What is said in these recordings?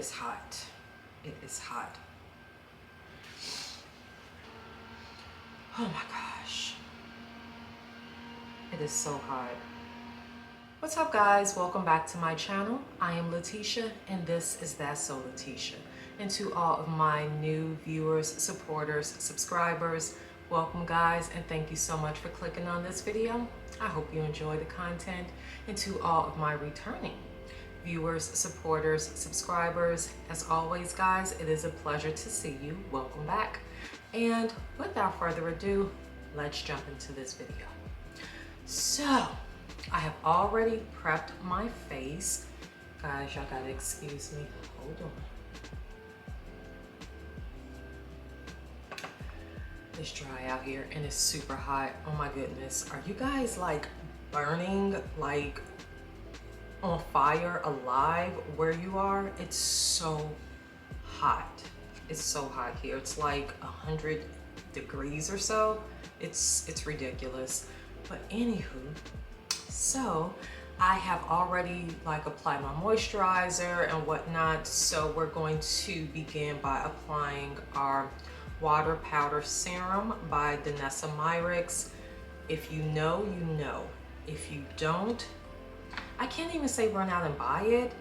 is hot. It is hot. Oh my gosh. It is so hot. What's up guys? Welcome back to my channel. I am Letitia and this is That's So Letitia. And to all of my new viewers, supporters, subscribers, welcome guys, and thank you so much for clicking on this video. I hope you enjoy the content. And to all of my returning viewers, supporters, subscribers, as always guys, it is a pleasure to see you. Welcome back. And without further ado, let's jump into this video. So, I have already prepped my face. Guys, y'all gotta excuse me. Hold on. It's dry out here and it's super hot. Oh my goodness. Are you guys like burning, like on fire, alive where you are? It's so hot. It's so hot here. It's like 100 degrees or so. It's ridiculous. But anywho, so I have already like applied my moisturizer and whatnot. So we're going to begin by applying our water powder serum by Danessa Myricks. If you know, you know. If you don't, I can't even say run out and buy it.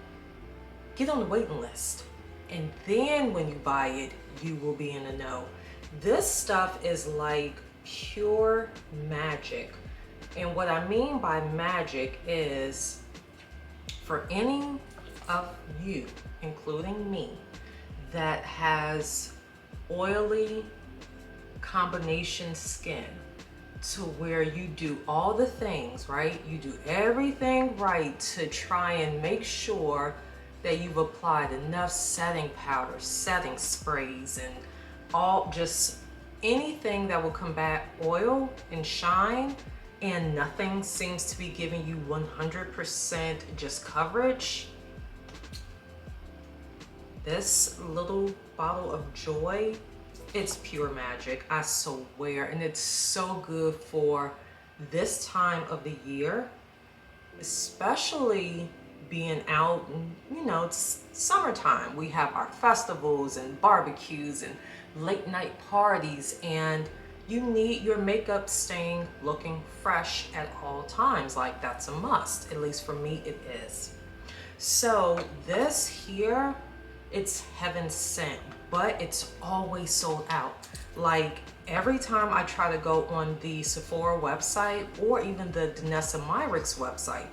Get on the waiting list. And then when you buy it, you will be in the know. This stuff is like pure magic. And what I mean by magic is for any of you, including me, that has oily combination skin to where you do all the things, right? You do everything right to try and make sure that you've applied enough setting powder, setting sprays, and all just anything that will combat oil and shine, and nothing seems to be giving you 100% just coverage. This little bottle of joy, it's pure magic, I swear. And it's so good for this time of the year, especially being out, you know, it's summertime. We have our festivals and barbecues and late night parties, and you need your makeup staying looking fresh at all times. Like that's a must, at least for me it is. So this here, it's heaven sent, but it's always sold out. Like every time I try to go on the Sephora website or even the Danessa Myricks website,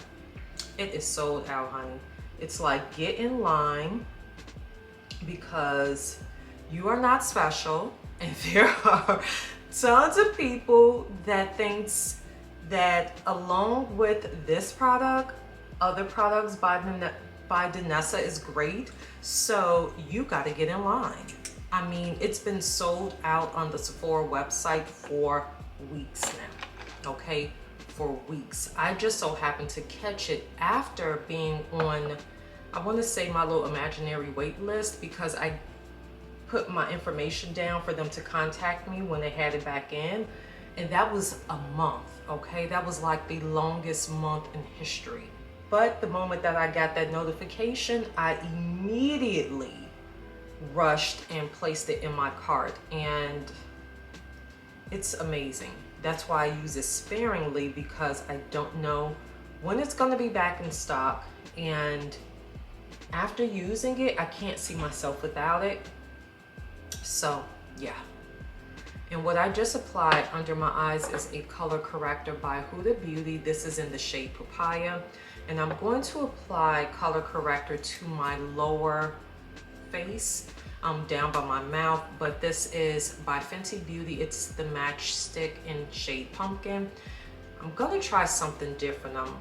it is sold out, honey. It's like, get in line because you are not special. And there are tons of people that thinks that along with this product, other products by Danessa is great. So you got to get in line. I mean, it's been sold out on the Sephora website for weeks now, okay? For weeks. I just so happened to catch it after being on, I want to say, my little imaginary wait list, because I put my information down for them to contact me when they had it back in, and that was a month, okay? That was like the longest month in history. But the moment that I got that notification, I immediately rushed and placed it in my cart, and it's amazing. That's why I use it sparingly, because I don't know when it's going to be back in stock, and after using it, I can't see myself without it. So yeah. And what I just applied under my eyes is a color corrector by Huda Beauty. This is in the shade Papaya. And I'm going to apply color corrector to my lower face, down by my mouth. But this is by Fenty Beauty. It's the Match Stick in shade Pumpkin. I'm gonna try something different. I'm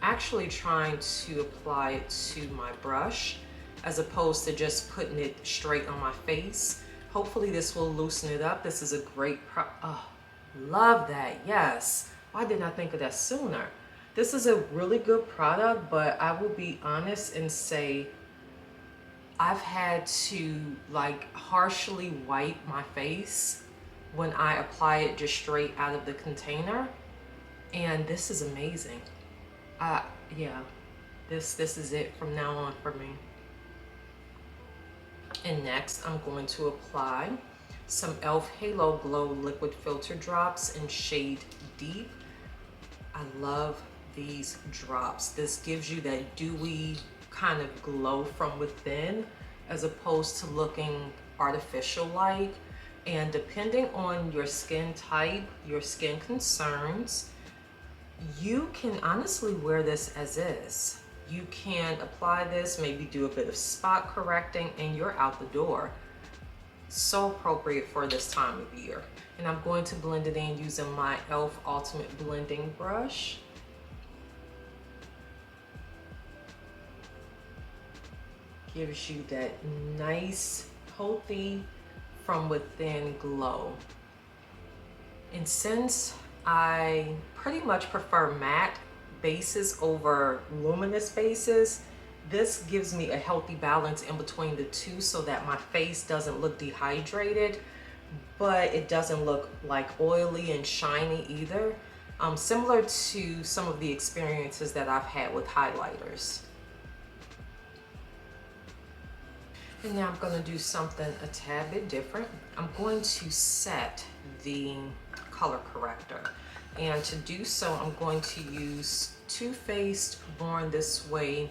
actually trying to apply it to my brush as opposed to just putting it straight on my face. Hopefully this will loosen it up. This is a great love that, yes. Why didn't I think of that sooner? This is a really good product, but I will be honest and say I've had to like harshly wipe my face when I apply it just straight out of the container. And this is amazing. Yeah, this is it from now on for me. And next, I'm going to apply some e.l.f. Halo Glow Liquid Filter Drops in shade Deep. I love these drops. This gives you that dewy kind of glow from within as opposed to looking artificial like. And depending on your skin type, your skin concerns, you can honestly wear this as is. You can apply this, maybe do a bit of spot correcting, and you're out the door. So appropriate for this time of year. And I'm going to blend it in using my e.l.f. Ultimate Blending Brush. Gives you that nice, healthy, from within glow. And since I pretty much prefer matte bases over luminous bases, this gives me a healthy balance in between the two so that my face doesn't look dehydrated, but it doesn't look like oily and shiny either. Similar to some of the experiences that I've had with highlighters. And now I'm going to do something a tad bit different. I'm going to set the color corrector. And to do so, I'm going to use Too Faced Born This Way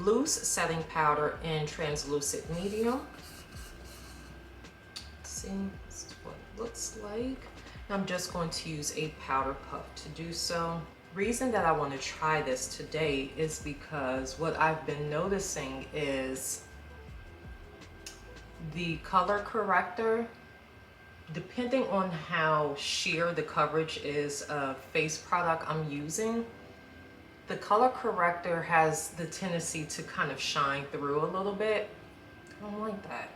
loose setting powder in translucent medium. Let's see, this is what it looks like. I'm just going to use a powder puff to do so. Reason that I want to try this today is because what I've been noticing is the color corrector, depending on how sheer the coverage is of face product I'm using, the color corrector has the tendency to kind of shine through a little bit. I don't like that.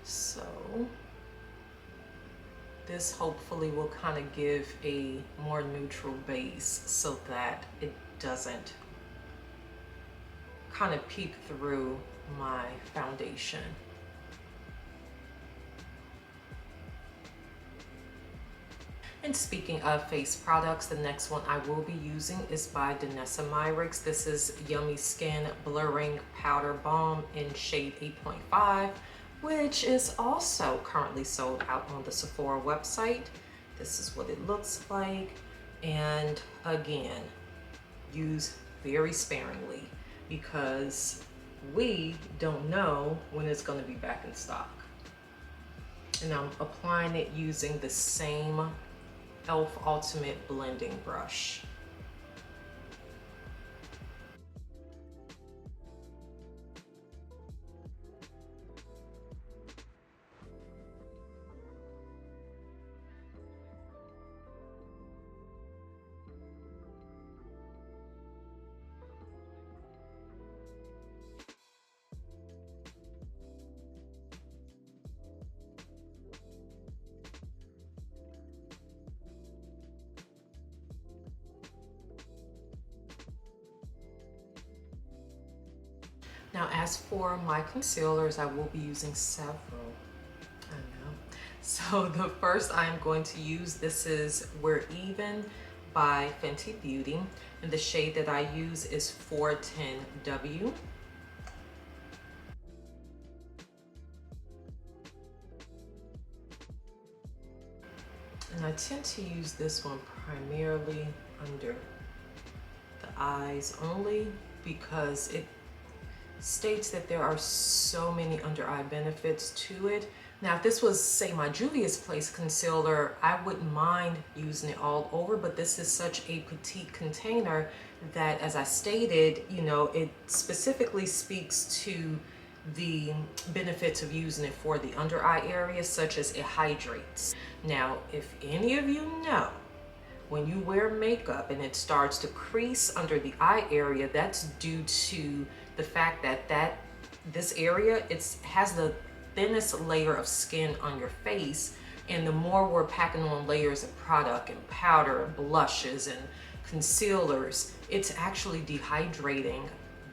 So this hopefully will kind of give a more neutral base so that it doesn't kind of peek through my foundation. And speaking of face products, the next one I will be using is by Danessa Myricks. This is Yummy Skin Blurring Powder Balm in shade 8.5, which is also currently sold out on the Sephora website. This is what it looks like. And again, use very sparingly because we don't know when it's going to be back in stock. And I'm applying it using the same e.l.f. Ultimate Blending Brush. Now, as for my concealers, I will be using several. I know. So the first I'm going to use, this is We're Even by Fenty Beauty. And the shade that I use is 410W. And I tend to use this one primarily under the eyes only because it states that there are so many under eye benefits to it. Now, if this was, say, my Juvia's Place concealer, I wouldn't mind using it all over, but this is such a petite container that, as I stated, you know, it specifically speaks to the benefits of using it for the under eye area, such as it hydrates. Now, if any of you know, when you wear makeup and it starts to crease under the eye area, that's due to the fact that this area has the thinnest layer of skin on your face, and the more we're packing on layers of product and powder and blushes and concealers, it's actually dehydrating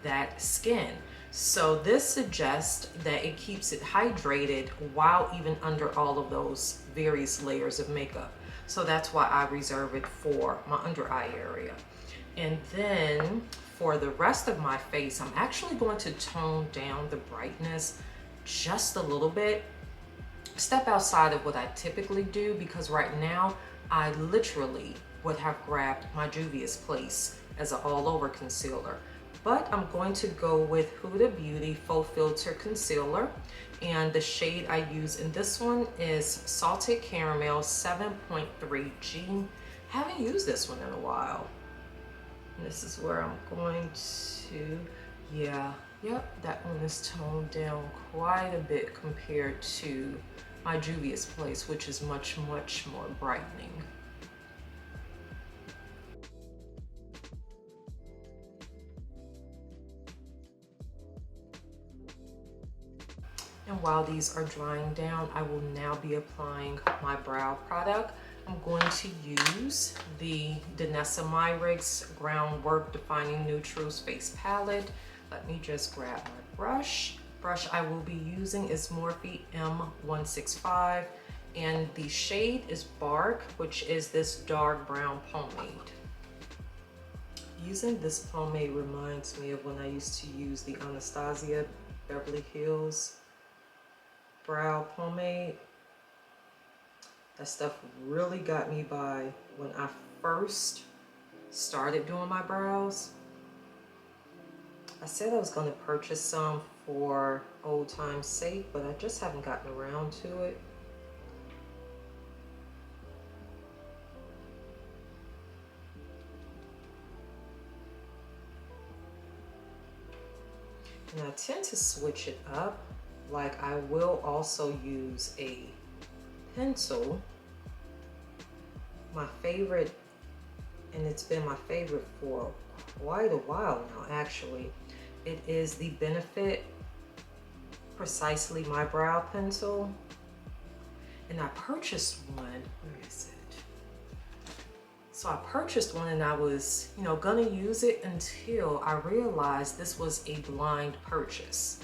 that skin. So this suggests that it keeps it hydrated while even under all of those various layers of makeup. So that's why I reserve it for my under eye area. And then for the rest of my face, I'm actually going to tone down the brightness just a little bit. Step outside of what I typically do, because right now I literally would have grabbed my Juvia's Place as an all-over concealer. But I'm going to go with Huda Beauty Faux Filter Concealer. And the shade I use in this one is Salted Caramel 7.3G. Haven't used this one in a while. And this is where I'm going to, yep, that one is toned down quite a bit compared to my Juvia's Place, which is much, much more brightening. And while these are drying down, I will now be applying my brow product. I'm going to use the Danessa Myricks Groundwork Defining Neutrals Face Palette. Let me just grab my brush. Brush I will be using is Morphe M165, and the shade is Bark, which is this dark brown pomade. Using this pomade reminds me of when I used to use the Anastasia Beverly Hills brow pomade. That stuff really got me by when I first started doing my brows. I said I was going to purchase some for old time's sake, but I just haven't gotten around to it. And I tend to switch it up. Like, I will also use a pencil. My favorite, and it's been my favorite for quite a while now actually, it is the Benefit Precisely My Brow Pencil. And I purchased one, where is it? So I purchased one and I was, gonna use it until I realized this was a blind purchase.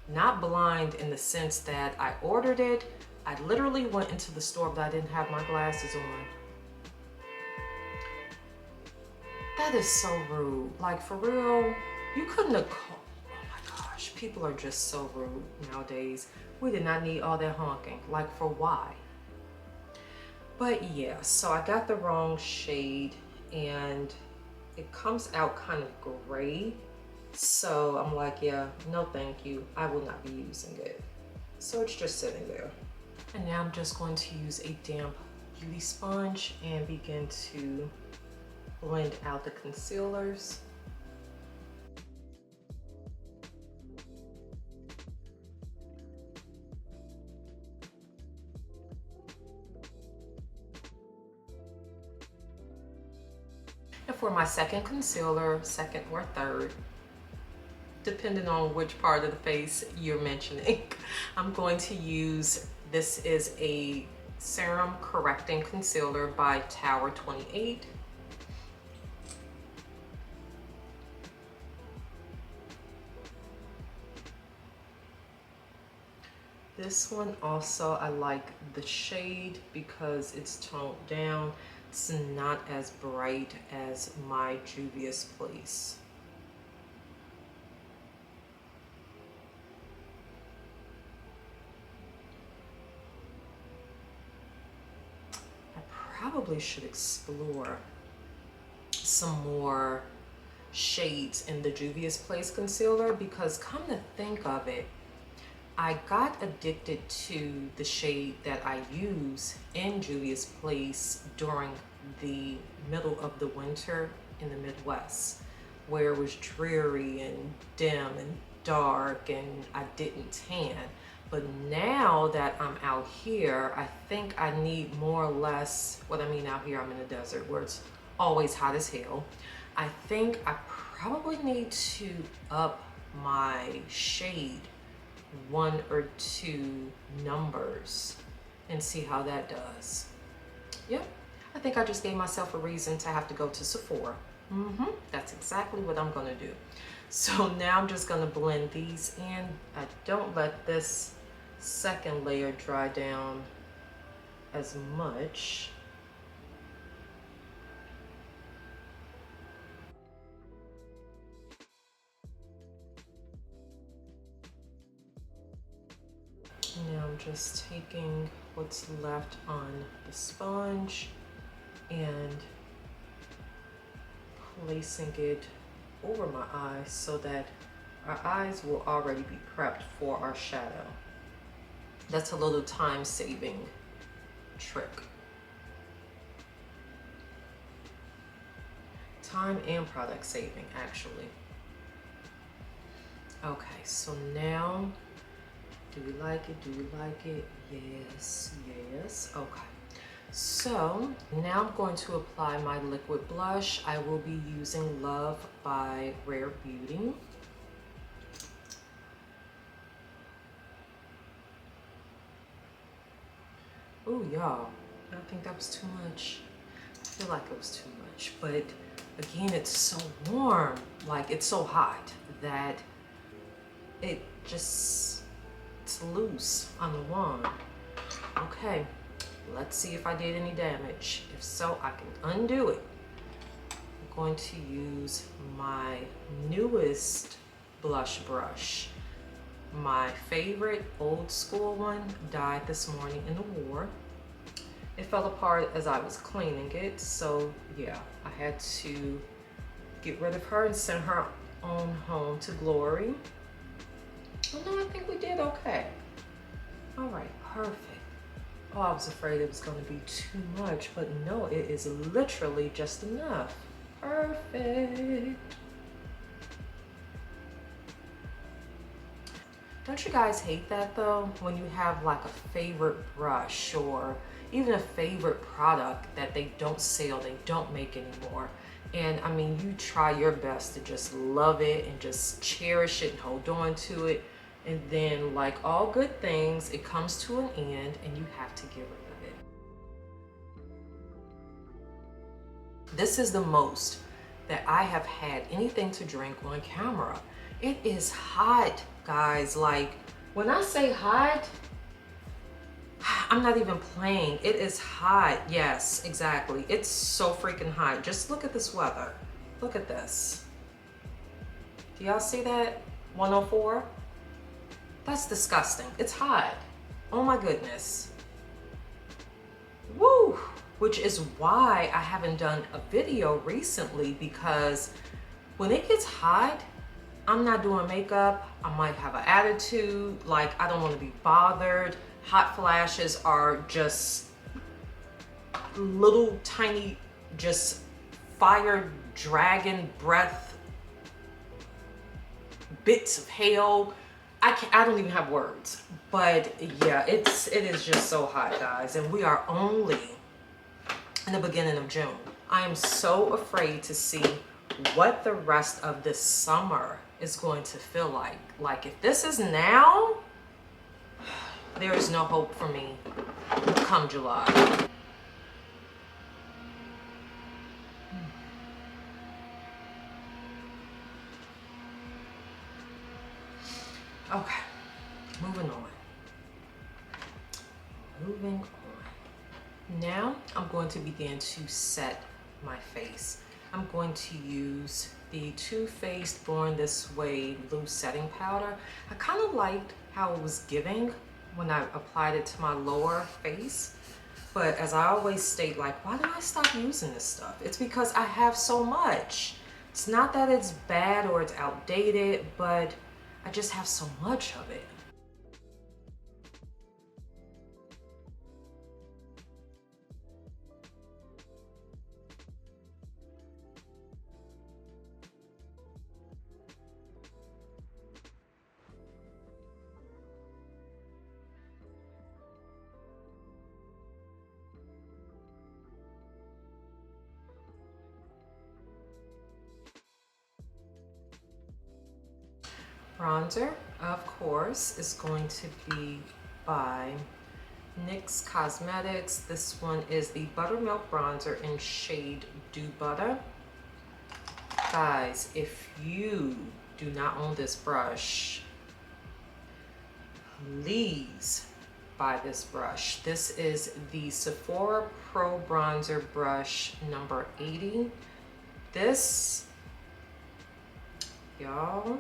Not blind in the sense that I ordered it. I literally went into the store, but I didn't have my glasses on. That is so rude. Like, for real, you couldn't have called. Oh my gosh, people are just so rude nowadays. We did not need all that honking. Like, for why? But yeah, so I got the wrong shade and it comes out kind of gray. So I'm like, yeah, no thank you. I will not be using it. So it's just sitting there. And now I'm just going to use a damp beauty sponge and begin to blend out the concealers. And for my second concealer, second or third, depending on which part of the face you're mentioning, I'm going to use, this is a Serum Correcting Concealer by Tower 28. This one also, I like the shade because it's toned down. It's not as bright as my Juvia's Place. Probably should explore some more shades in the Juvia's Place concealer, because come to think of it, I got addicted to the shade that I use in Juvia's Place during the middle of the winter in the Midwest, where it was dreary and dim and dark and I didn't tan. But now that I'm out here, I think I need more or less, what I mean out here, I'm in the desert where it's always hot as hell. I think I probably need to up my shade 1 or 2 numbers and see how that does. Yep, I think I just gave myself a reason to have to go to Sephora. That's exactly what I'm gonna do. So now I'm just gonna blend these in. I don't let this second layer dry down as much. Now I'm just taking what's left on the sponge and placing it over my eyes so that our eyes will already be prepped for our shadow. That's a little time-saving trick. Time and product saving, actually. Okay, so now, do we like it? Do we like it? Yes, yes. Okay. So now I'm going to apply my liquid blush. I will be using Love by Rare Beauty. Oh, y'all, I think that was too much. I feel like it was too much, but again, it's so warm, like it's so hot that it's loose on the wand. Okay, let's see if I did any damage. If so, I can undo it. I'm going to use my newest blush brush. My favorite old school one died this morning in the war. It fell apart as I was cleaning it, so yeah, I had to get rid of her and send her on home to glory. Oh no, I think we did okay. All right, perfect. Oh, I was afraid it was going to be too much, but no, it is literally just enough. Perfect. Don't you guys hate that though? When you have like a favorite brush or even a favorite product that they don't sell, they don't make anymore. And I mean, you try your best to just love it and just cherish it and hold on to it. And then like all good things, it comes to an end and you have to get rid of it. This is the most that I have had anything to drink on camera. It is hot, guys. Like when I say hot, I'm not even playing. It is hot. Yes, exactly. It's so freaking hot. Just look at this weather. Look at this. Do y'all see that? 104? That's disgusting. It's hot. Oh my goodness. Woo! Which is why I haven't done a video recently, because when it gets hot, I'm not doing makeup. I might have an attitude. Like, I don't want to be bothered. Hot flashes are just little tiny, just fire dragon breath bits of hail. I don't even have words. But yeah, it is just so hot, guys. And we are only in the beginning of June. I am so afraid to see what the rest of this summer is going to feel like. Like if this is now, there is no hope for me come July. Okay, moving on. Moving on. Now I'm going to begin to set my face. I'm going to use the Too Faced Born This Way loose setting powder. I kind of liked how it was giving when I applied it to my lower face. But as I always state, like, why did I stop using this stuff? It's because I have so much. It's not that it's bad or it's outdated, but I just have so much of it. Bronzer, of course, is going to be by NYX Cosmetics. This one is the Buttermelt bronzer in shade Dew Butter. Guys, if you do not own this brush, please buy this brush. This is the Sephora Pro Bronzer Brush number 80. This, y'all,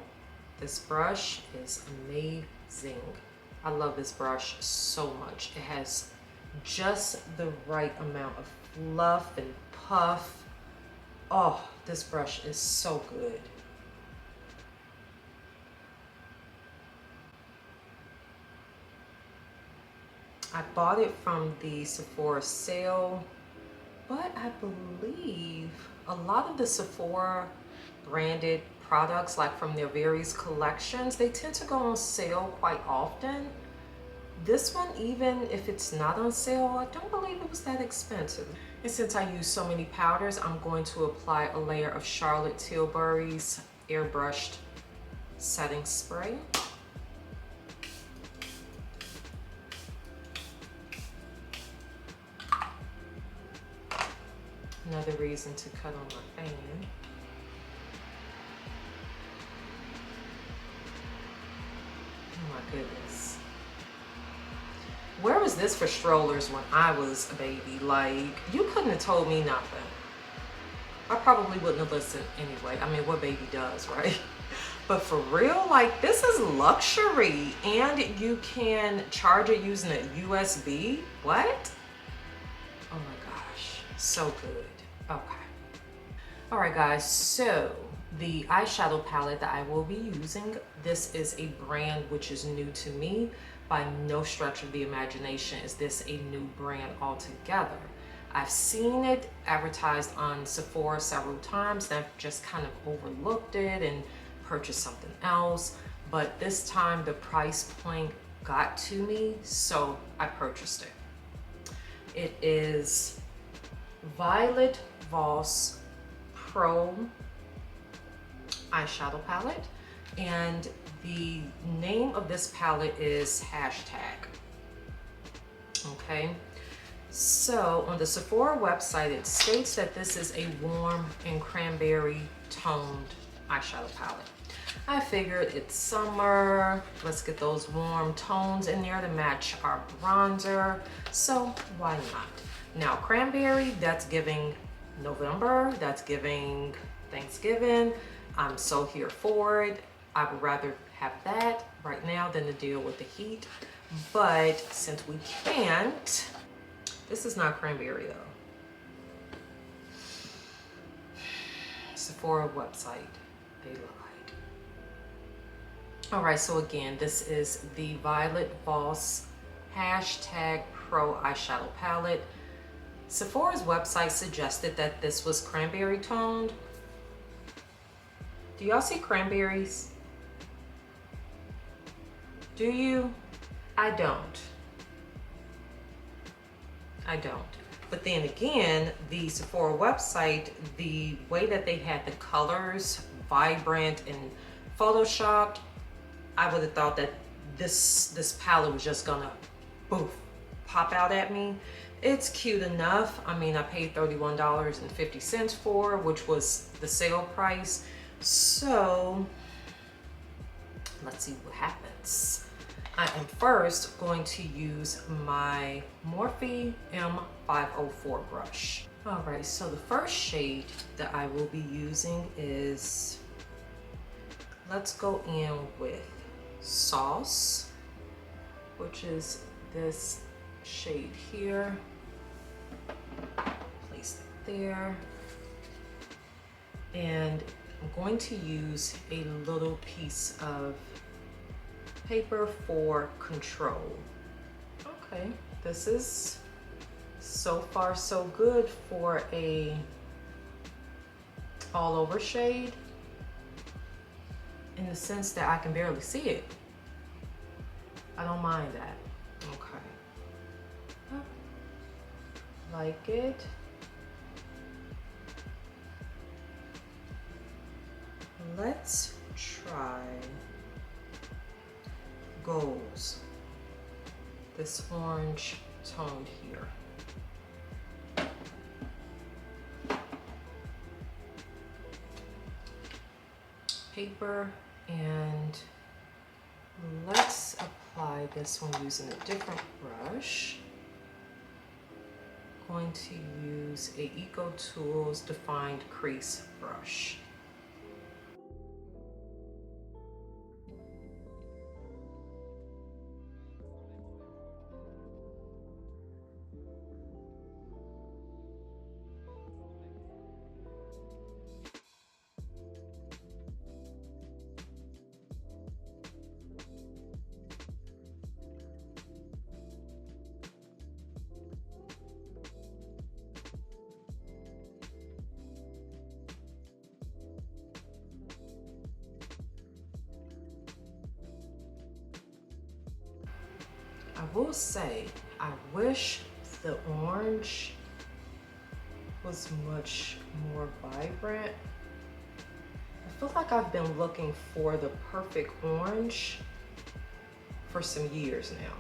this brush is amazing. I love this brush so much. It has just the right amount of fluff and puff. Oh, this brush is so good. I bought it from the Sephora sale, but I believe a lot of the Sephora branded products, like from their various collections, they tend to go on sale quite often. This one, even if it's not on sale, I don't believe it was that expensive. And since I use so many powders, I'm going to apply a layer of Charlotte Tilbury's airbrushed setting spray. Another reason to cut on my fan. Oh my goodness. Where was this for strollers when I was a baby? Like, you couldn't have told me nothing. I probably wouldn't have listened anyway. I mean, what baby does, right? But for real, like, this is luxury, and you can charge it using a USB. What? Oh my gosh, so good. Okay. All right, guys, so the eyeshadow palette that I will be using, this is a brand which is new to me. By no stretch of the imagination is this a new brand altogether. I've seen it advertised on Sephora several times, and I've just kind of overlooked it and purchased something else. But this time the price point got to me, so I purchased it. It is Violet Voss Pro eyeshadow palette, and the name of this palette is Hashtag. Okay, so on the Sephora website it states that this is a warm and cranberry toned eyeshadow palette. I figured it's summer, let's get those warm tones in there to match our bronzer, so why not? Now cranberry, that's giving November, that's giving Thanksgiving. I'm so here for it. I would rather have that right now than to deal with the heat. But since we can't, this is not cranberry though. Sephora website, they lied. All right, so again, this is the Violet Voss Hashtag Pro eyeshadow palette. Sephora's website suggested that this was cranberry toned. Do y'all see cranberries? Do you? I don't. I don't. But then again, the Sephora website, the way that they had the colors vibrant and photoshopped, I would have thought that this palette was just gonna boof, pop out at me. It's cute enough. I mean, I paid $31.50 for, which was the sale price. So let's see what happens. I am first going to use my Morphe M504 brush. All right, so the first shade that I will be using is, let's go in with Sauce, which is this shade here. Place it there. And I'm going to use a little piece of paper for control. Okay, this is so far so good for a all over shade, in the sense that I can barely see it. I don't mind that. Okay, like it. Let's try Goals, this orange toned here. Paper, and let's apply this one using a different brush. Going to use a Eco Tools Defined Crease brush. I will say, I wish the orange was much more vibrant. I feel like I've been looking for the perfect orange for some years now.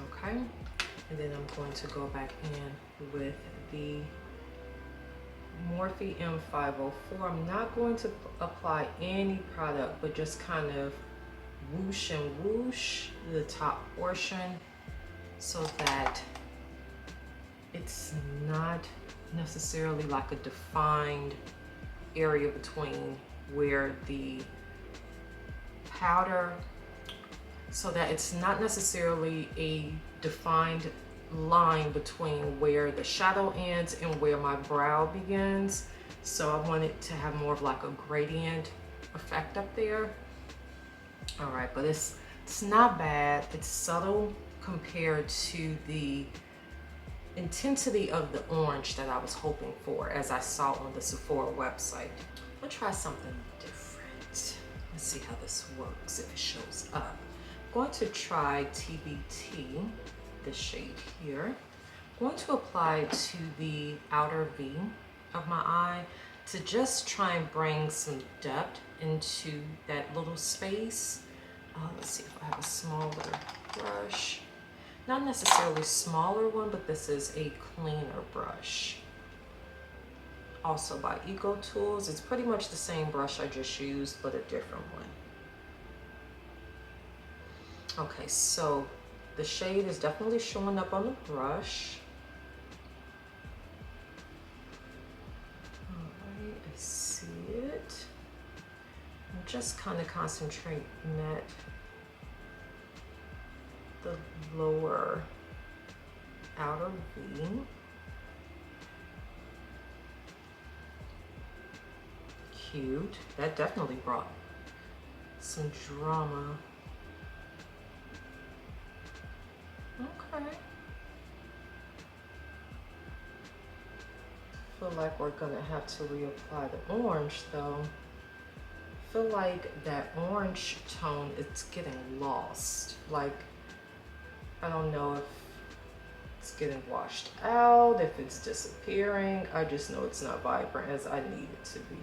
Okay, and then I'm going to go back in with the Morphe M504. I'm not going to apply any product, but just kind of whoosh and whoosh the top portion so that it's not necessarily like a defined area between where the powder, so that it's not necessarily a defined line between where the shadow ends and where my brow begins. So I want it to have more of like a gradient effect up there. All right, but it's not bad. It's subtle compared to the intensity of the orange that I was hoping for, as I saw on the Sephora website. I'll try something different. Let's see how this works, if it shows up. I'm going to try TBT, this shade here. I'm going to apply to the outer V of my eye to just try and bring some depth into that little space. Let's see if I have a smaller brush. Not necessarily smaller one, but this is a cleaner brush. Also by Eco Tools. It's pretty much the same brush I just used, but a different one. Okay, so the shade is definitely showing up on the brush. All right, I see it. I'm just kind of concentrating at the lower outer V. Cute. That definitely brought some drama. Okay. Feel like we're gonna have to reapply the orange though. Feel like that orange tone, it's getting lost. Like, I don't know if it's getting washed out, if it's disappearing. I just know it's not vibrant as I need it to be.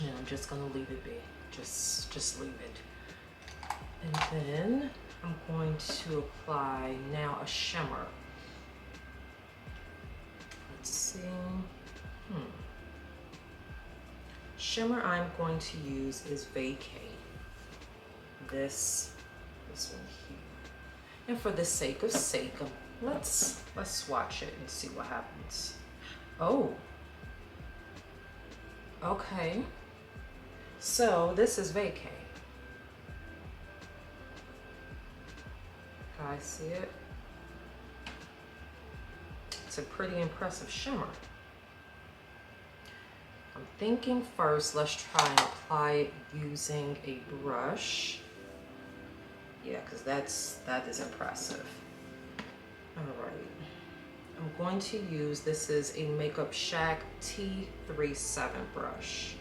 And I'm just gonna leave it be. Just leave it. And then I'm going to apply now a shimmer. Let's see. Shimmer I'm going to use is Vacay. This one here. And for the sake of let's swatch it and see what happens. Oh. Okay. So this is Vacay. Can I see it? It's a pretty impressive shimmer. I'm thinking first, let's try and apply it using a brush. Yeah, because that is impressive. All right. I'm going to use, this is a Makeup Shack T37 brush.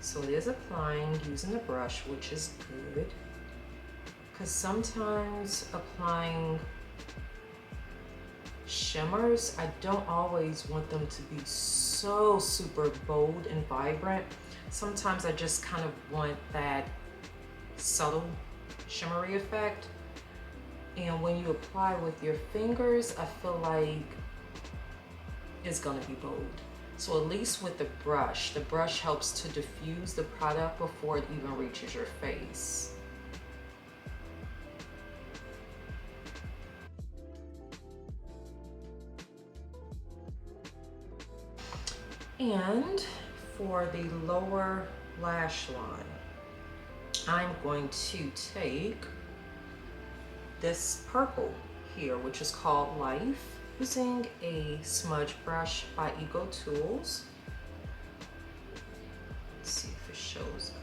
So it is applying using a brush, which is good. Because sometimes applying shimmers, I don't always want them to be so super bold and vibrant. Sometimes I just kind of want that subtle shimmery effect. And when you apply with your fingers, I feel like it's gonna be bold. So at least with the brush helps to diffuse the product before it even reaches your face. And for the lower lash line, I'm going to take this purple here, which is called Life, using a smudge brush by Ego Tools. Let's see if it shows up.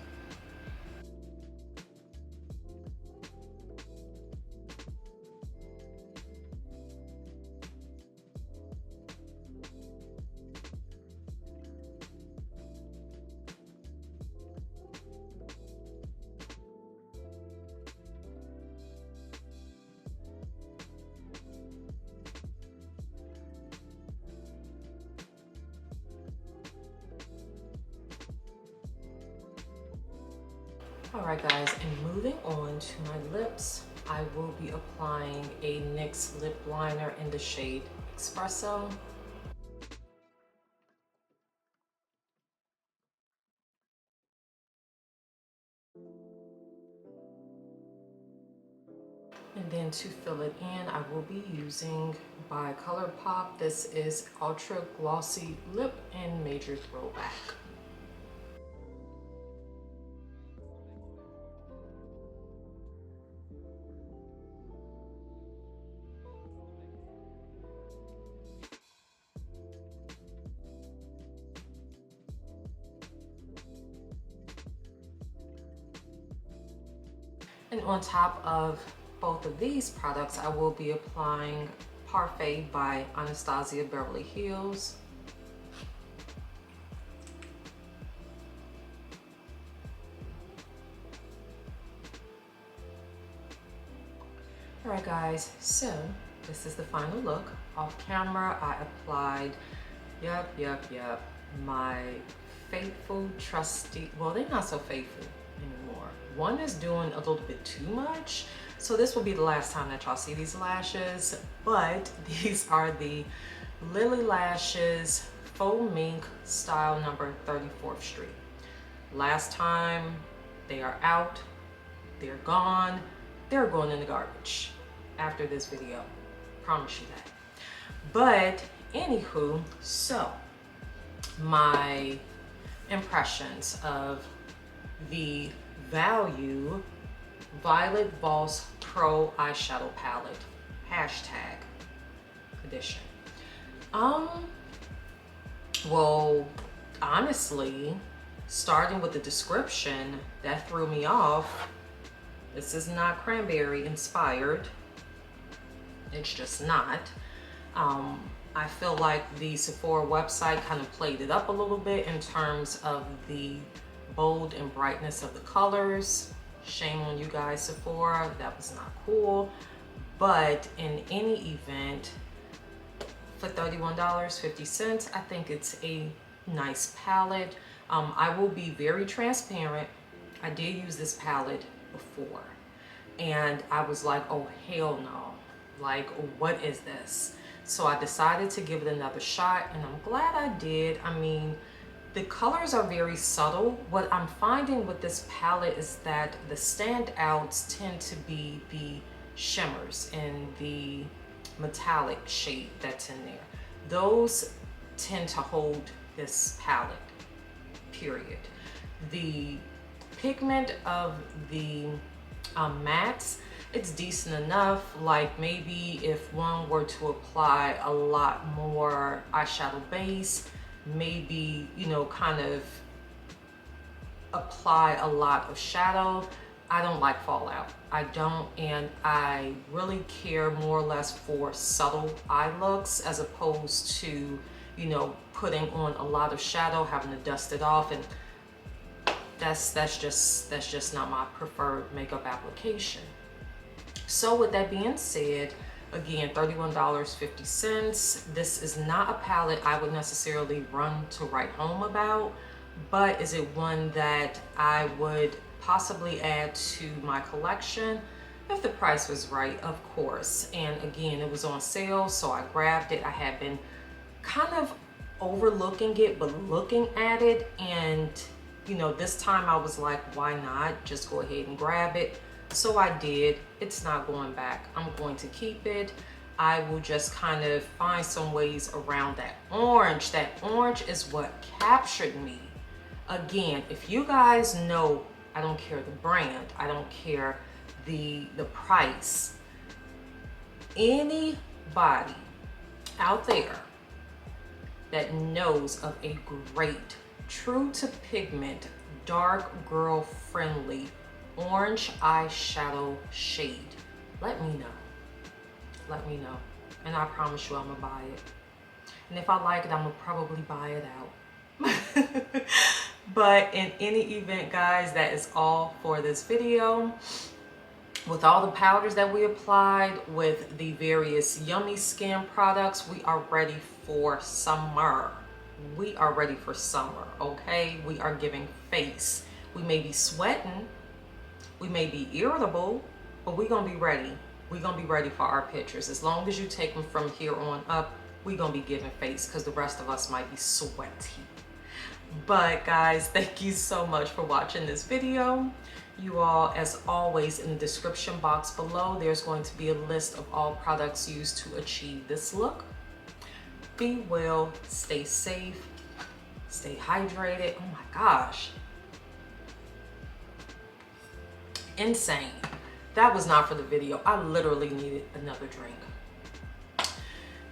Alright guys, and moving on to my lips, I will be applying a NYX lip liner in the shade Espresso. And then to fill it in, I will be using by ColourPop. This is Ultra Glossy Lip in Major Throwback. And on top of both of these products, I will be applying Parfait by Anastasia Beverly Hills. Alright guys, so this is the final look. Off camera, I applied, my faithful, trusty, well, they're not so faithful anymore. One is doing a little bit too much, so this will be the last time that y'all see these lashes, but these are the Lily Lashes Faux Mink style number 34th Street. Last time, they are out, they're gone, they're going in the garbage after this video, promise you that. But anywho, so my impressions of the Value Violet Voss Pro Eyeshadow Palette hashtag edition. Well, honestly, starting with the description, that threw me off. This is not cranberry inspired. It's just not. I feel like the Sephora website kind of played it up a little bit in terms of the bold and brightness of the colors. Shame on you guys, Sephora, that was not cool. But in any event, for $31.50, I think it's a nice palette. I will be very transparent. I did use this palette before, and I was like, oh hell no, like what is this? So I decided to give it another shot, and I'm glad I did. I mean, the colors are very subtle. What I'm finding with this palette is that the standouts tend to be the shimmers and the metallic shade that's in there. Those tend to hold this palette, period. The pigment of the mattes, it's decent enough. Like maybe if one were to apply a lot more eyeshadow base, maybe, you know, kind of apply a lot of shadow. I don't like fallout. I don't, and I really care more or less for subtle eye looks as opposed to, you know, putting on a lot of shadow, having to dust it off, and that's just not my preferred makeup application. So with that being said, again, $31.50. This is not a palette I would necessarily run to write home about, but is it one that I would possibly add to my collection if the price was right, of course. And again, it was on sale, so I grabbed it. I had been kind of overlooking it, but looking at it, and you know, this time I was like, why not just go ahead and grab it? So I did. It's not going back. I'm going to keep it. I will just kind of find some ways around that orange. That orange is what captured me. Again, if you guys know, I don't care the brand, I don't care the price. anybody out there that knows of a great, true to pigment, dark girl friendly orange eyeshadow shade, let me know. Let me know. And I promise you I'm gonna buy it. And if I like it, I'm gonna probably buy it out. But in any event, guys, that is all for this video. With all the powders that we applied, with the various Yummy Skin products, we are ready for summer. We are ready for summer, okay? We are giving face. We may be sweating, we may be irritable, but we're gonna be ready. We're gonna be ready for our pictures. As long as you take them from here on up, we're gonna be giving face, because the rest of us might be sweaty. But guys, thank you so much for watching this video. You all, as always, in the description box below, there's going to be a list of all products used to achieve this look. Be well, stay safe, stay hydrated. Oh my gosh. Insane. That was not for the video. I literally needed another drink.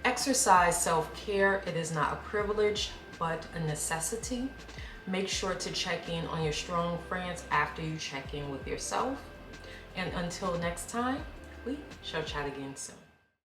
Exercise self-care. It is not a privilege, but a necessity. Make sure to check in on your strong friends after you check in with yourself. And until next time, we shall chat again soon.